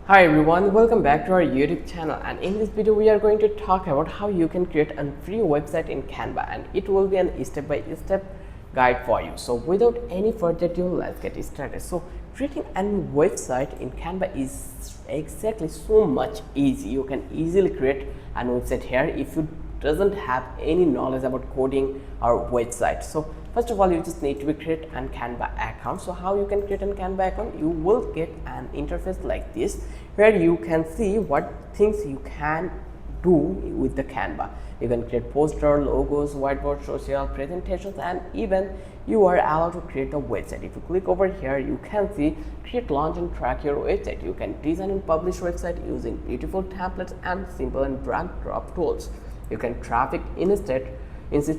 Hi everyone, welcome back to our YouTube channel, and in this video we are going to talk about how you can create a free website in Canva, and it will be a step-by-step guide for you. So without any further ado, let's get started. So creating a website in Canva is exactly so much easy. You can easily create a website here if you doesn't have any knowledge about coding or website. So first of all, you just need to create an Canva account. So how you can create an Canva account? You will get an interface like this where you can see what things you can do with the Canva. You can create poster, logos, whiteboard, social presentations, and even you are allowed to create a website. If you click over here, you can see create, launch, and track your website. You can design and publish website using beautiful templates and simple and drag drop tools. You can traffic insist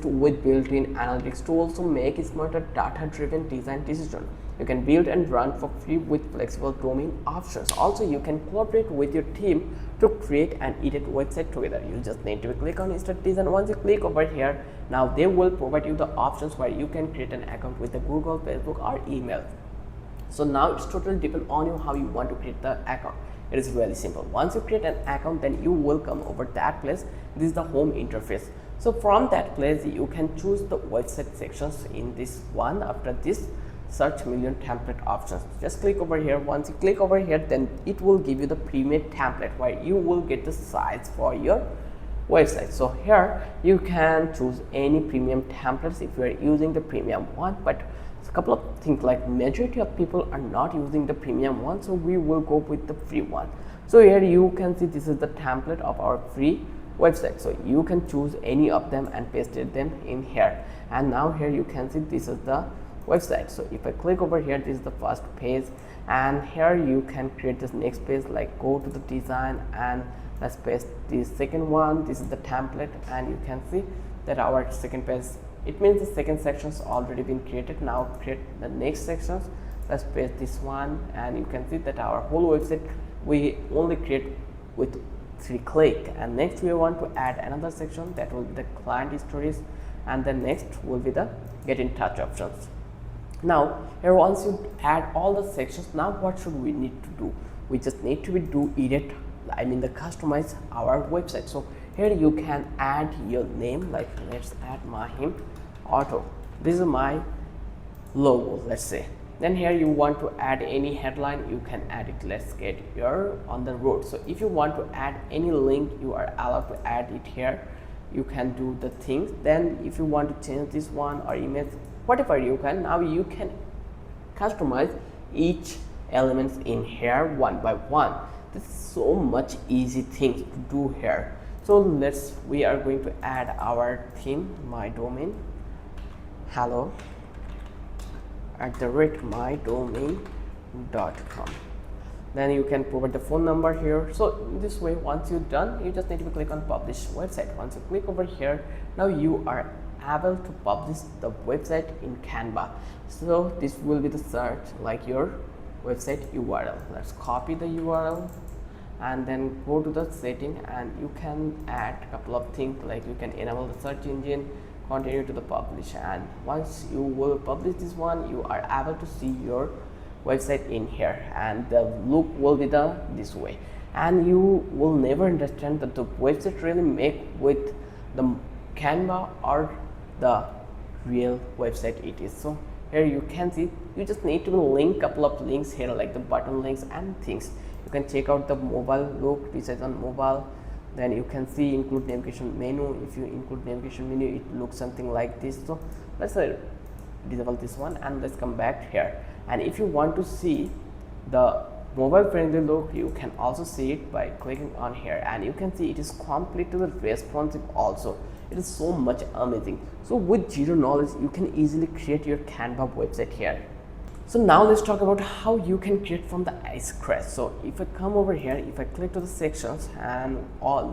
with built-in analytics tools to make smarter data-driven design decisions. You can build and run for free with flexible domain options. Also, you can collaborate with your team to create and edit website together. You just need to click on Start Design. Once you click over here, now they will provide you the options where you can create an account with the Google, Facebook, or email. So now it's totally depend on you how you want to create the account. It is really simple. Once you create an account, then you will come over that place. This is the home interface. So from that place, you can choose the website sections in this one. After this, search million template options. Just click over here. Once you click over here, then it will give you the pre-made template where you will get the size for your website. So here you can choose any premium templates if you are using the premium one, but a couple of things like majority of people are not using the premium one, so we will go with the free one. So here you can see this is the template of our free website, so you can choose any of them and paste them in here. And now here you can see this is the website. So if I click over here, this is the first page, and here you can create this next page, like go to the design and let's paste the second one. This is the template, and you can see that our second page, it means the second section's already been created. Now create the next sections. Let's paste this one, and you can see that our whole website we only create with 3 clicks. And next we want to add another section, that will be the client stories, and then next will be the get in touch options. Now here once you add all the sections, now what should we need to do? We just need to do edit, the customize our website. So here you can add your name, like let's add Mahim Auto. This is my logo, let's say. Then here you want to add any headline, you can add it. Let's get you're on the road. So if you want to add any link, you are allowed to add it here. You can do the things. Then if you want to change this one or image, whatever you can, now you can customize each elements in here one by one. There's so much easy things to do here. So we are going to add our theme, my domain, hello @mydomain.com. Then you can provide the phone number here. So this way, once you're done, you just need to click on publish website. Once you click over here, now you are able to publish the website in Canva. So this will be the search, like your website URL. Let's copy the URL and then go to the setting, and you can add a couple of things, like you can enable the search engine, continue to the publish, and once you will publish this one, you are able to see your website in here, and the look will be this way. And you will never understand that the website really make with the Canva or the real website it is. So here you can see, you just need to link couple of links here, like the button links and things. You can check out the mobile look, this is on mobile. Then you can see include navigation menu. If you include navigation menu, it looks something like this. So let's disable this one, and let's come back here. And if you want to see the mobile friendly look, you can also see it by clicking on here, and you can see it is completely responsive also. It is so much amazing. So with zero knowledge, you can easily create your Canva website here. So now let's talk about how you can create from the scratch. So if I come over here, if I click to the sections and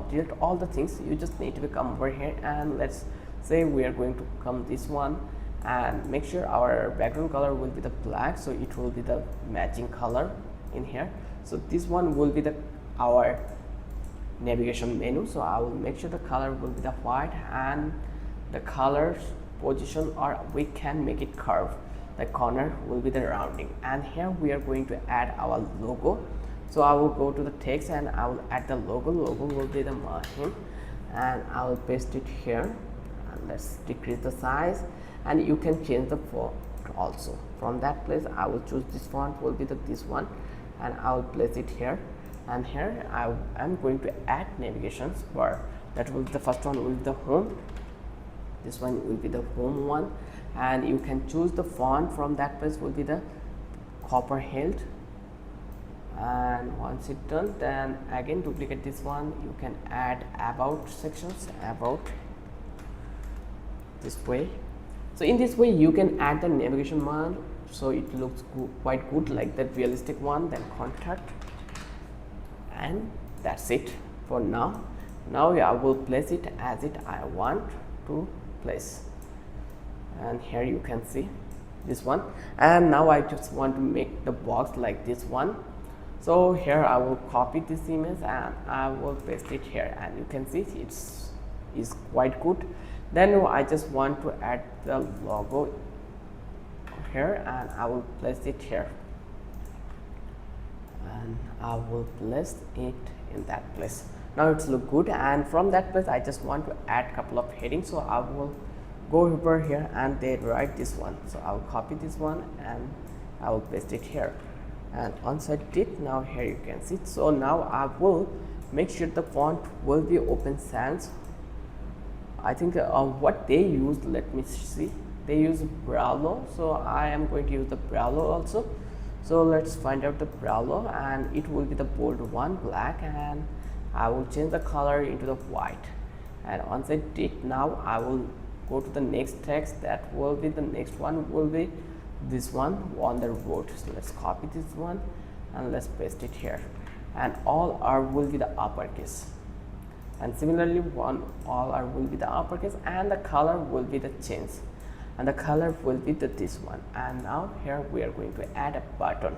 delete all the things, you just need to come over here, and let's say we are going to come this one, and make sure our background color will be the black, so it will be the matching color in here. So this one will be our navigation menu, so I will make sure the color will be the white, and the colors position, or we can make it curve. The corner will be the rounding, and here we are going to add our logo. So I will go to the text and I will add the logo. Logo will be the Mahim, and I will paste it here, and let's decrease the size, and you can change the font also. From that place I will choose this font will be this one, and I will place it here, and here I am going to add navigations bar. That will be the first one will be the home, this one will be the home one, and you can choose the font. From that place will be the Copperhead, and once it's done, then again duplicate this one. You can add about sections, about, this way. So in this way you can add the navigation bar, so it looks quite good like that realistic one. Then contact, and that's it for now. Now I will place it as it I want to place, and here you can see this one. And now I just want to make the box like this one. So here I will copy this image and I will paste it here, and you can see it's quite good. Then I just want to add the logo here, and I will place it here, and I will place it in that place. Now it's look good, and from that place I just want to add couple of headings. So I will go over here and they write this one. So I will copy this one and I will paste it here, and once I did, now here you can see. So now I will make sure the font will be Open Sans. I think what they use, let me see, they use Braille, so I am going to use the Braille also. So let's find out the Braille, and it will be the bold one, black, and I will change the color into the white. And once I did, now I will go to the next text. That will be the next one will be this one on the road. So let's copy this one and let's paste it here, and all R will be the uppercase, and similarly all R will be the uppercase, and the color will be the change, and the color will be this one. And now here we are going to add a button.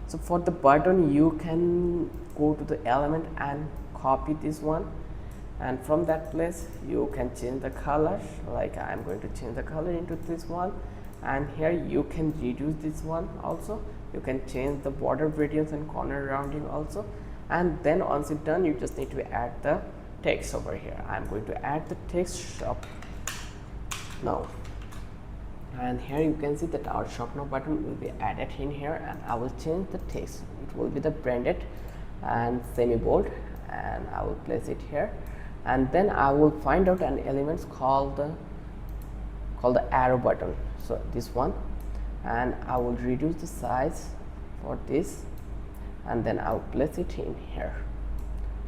So for the button you can go to the element and copy this one, and from that place you can change the color. Like I am going to change the color into this one, and here you can reduce this one also. You can change the border radius and corner rounding also, and then once it's done you just need to add the text over here. I'm going to add the text shop now, and here you can see that our shop now button will be added in here, and I will change the text. It will be the branded and semi bold, and I will place it here, and then I will find out an element called the arrow button. So this one, and I will reduce the size for this, and then I will place it in here.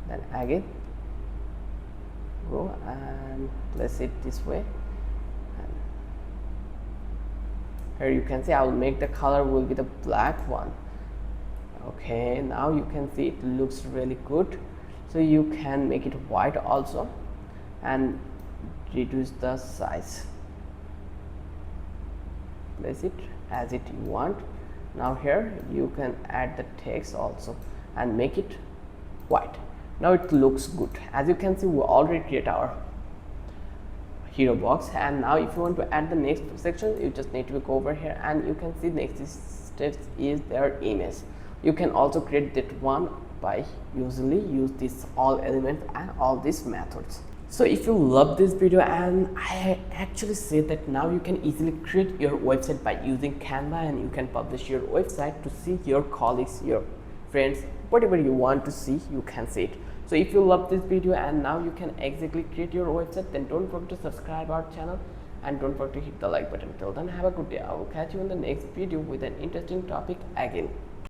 Then again go and place it this way, and here you can see I will make the color will be the black one. Okay, now you can see it looks really good. So you can make it white also and reduce the size, place it as it you want. Now here you can add the text also and make it white. Now it looks good. As you can see, we already create our hero box, and now if you want to add the next section, you just need to go over here, and you can see next step is their image. You can also create that one by usually use this all elements and all these methods. So if you love this video, and I actually say that now you can easily create your website by using Canva, and you can publish your website to see your colleagues, your friends, whatever you want to see, you can see it. So if you love this video and now you can exactly create your website, then don't forget to subscribe our channel and don't forget to hit the like button. Till then, have a good day. I will catch you in the next video with an interesting topic again.